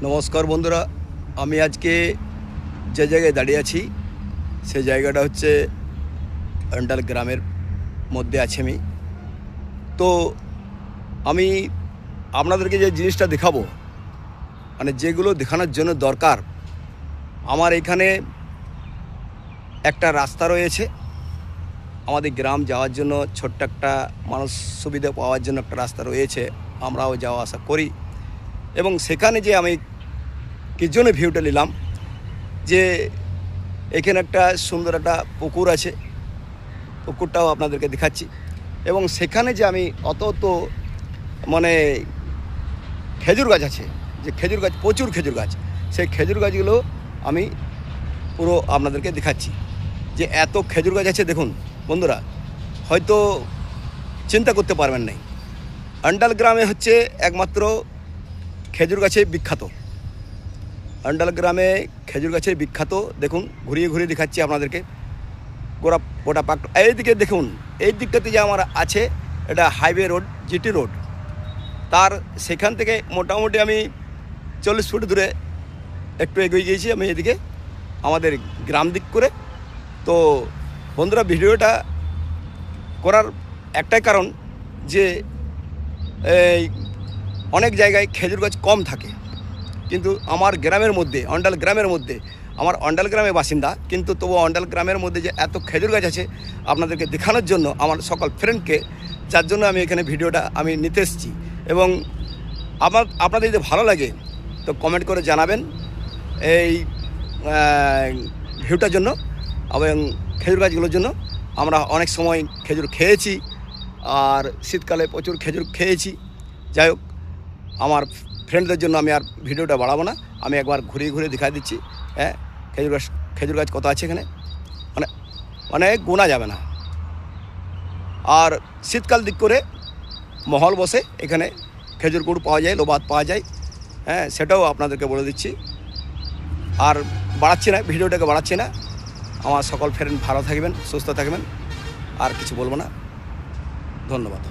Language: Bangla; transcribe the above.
নমস্কার বন্ধুরা, আমি আজকে যে জায়গায় দাঁড়িয়ে আছি সেই জায়গাটা হচ্ছে অন্ডাল গ্রামের মধ্যে আছি আমি। তো আমি আপনাদেরকে যে জিনিসটা দেখাবো, মানে যেগুলো দেখানোর জন্য দরকার, আমার এখানে একটা রাস্তা রয়েছে আমাদের গ্রাম যাওয়ার জন্য, ছোট্ট একটা মানুষ সুবিধা পাওয়ার জন্য একটা রাস্তা রয়েছে, আমরাও যাওয়া আসা করি। এবং সেখানে যে আমি কি জন্য ভিউটা নিলাম, যে এখানে একটা সুন্দর একটা পুকুর আছে, পুকুরটাও আপনাদেরকে দেখাচ্ছি। এবং সেখানে যে আমি অত মানে খেজুর গাছ আছে, যে খেজুর গাছ, প্রচুর খেজুর গাছ, সেই খেজুর গাছগুলো আমি পুরো আপনাদেরকে দেখাচ্ছি। যে এত খেজুর গাছ আছে দেখুন বন্ধুরা, হয়তো চিন্তা করতে পারবেন নাই। অন্ডাল গ্রামে হচ্ছে একমাত্র খেজুর গাছে বিখ্যাত। অন্ডাল গ্রামে খেজুর গাছে বিখ্যাত। দেখুন, ঘুরিয়ে ঘুরিয়ে দেখাচ্ছি আপনাদেরকে। গোটা পাক এইদিকে দেখুন, এই দিকটাতে যে আমার আছে, এটা হাইওয়ে রোড, জিটি রোড। তার সেখান থেকে মোটামুটি আমি 40 ফুট দূরে একটু এগিয়ে গিয়েছি আমি এদিকে আমাদের গ্রাম দিক করে। তো বন্ধুরা, ভিডিওটা করার একটাই কারণ যে এই অনেক জায়গায় খেজুর গাছ কম থাকে, কিন্তু আমার গ্রামের মধ্যে, অন্ডাল গ্রামের মধ্যে, আমার অন্ডাল গ্রামে বাসিন্দা, কিন্তু তবু অন্ডাল গ্রামের মধ্যে যে এত খেজুর গাছ আছে আপনাদেরকে দেখানোর জন্য আমার সকল ফ্রেন্ডকে, যার জন্য আমি এখানে ভিডিওটা আমি নিতে এসেছি। এবং আপনাদের যদি ভালো লাগে তো কমেন্ট করে জানাবেন এই ভিউটার জন্য এবং খেজুর গাছগুলোর জন্য। আমরা অনেক সময় খেজুর খেয়েছি, আর শীতকালে প্রচুর খেজুর খেয়েছি। যাই হোক, আমার ফ্রেন্ডদের জন্য আমি আর ভিডিওটা বাড়াবো না, আমি একবার ঘুরিয়ে ঘুরিয়ে দেখা দিচ্ছি। হ্যাঁ, খেজুর গাছ কত আছে এখানে, মানে গোনা যাবে না। আর শীতকাল দিক করে মহল বসে, এখানে খেজুর গুড় পাওয়া যায়, লোবাত পাওয়া যায়। হ্যাঁ, সেটাও আপনাদেরকে বলে দিচ্ছি। আর বাড়াচ্ছি না, ভিডিওটাকে বাড়াচ্ছি না। আমার সকল ফ্রেন্ড ভালো থাকবেন, সুস্থ থাকবেন, আর কিছু বলবো না। ধন্যবাদ।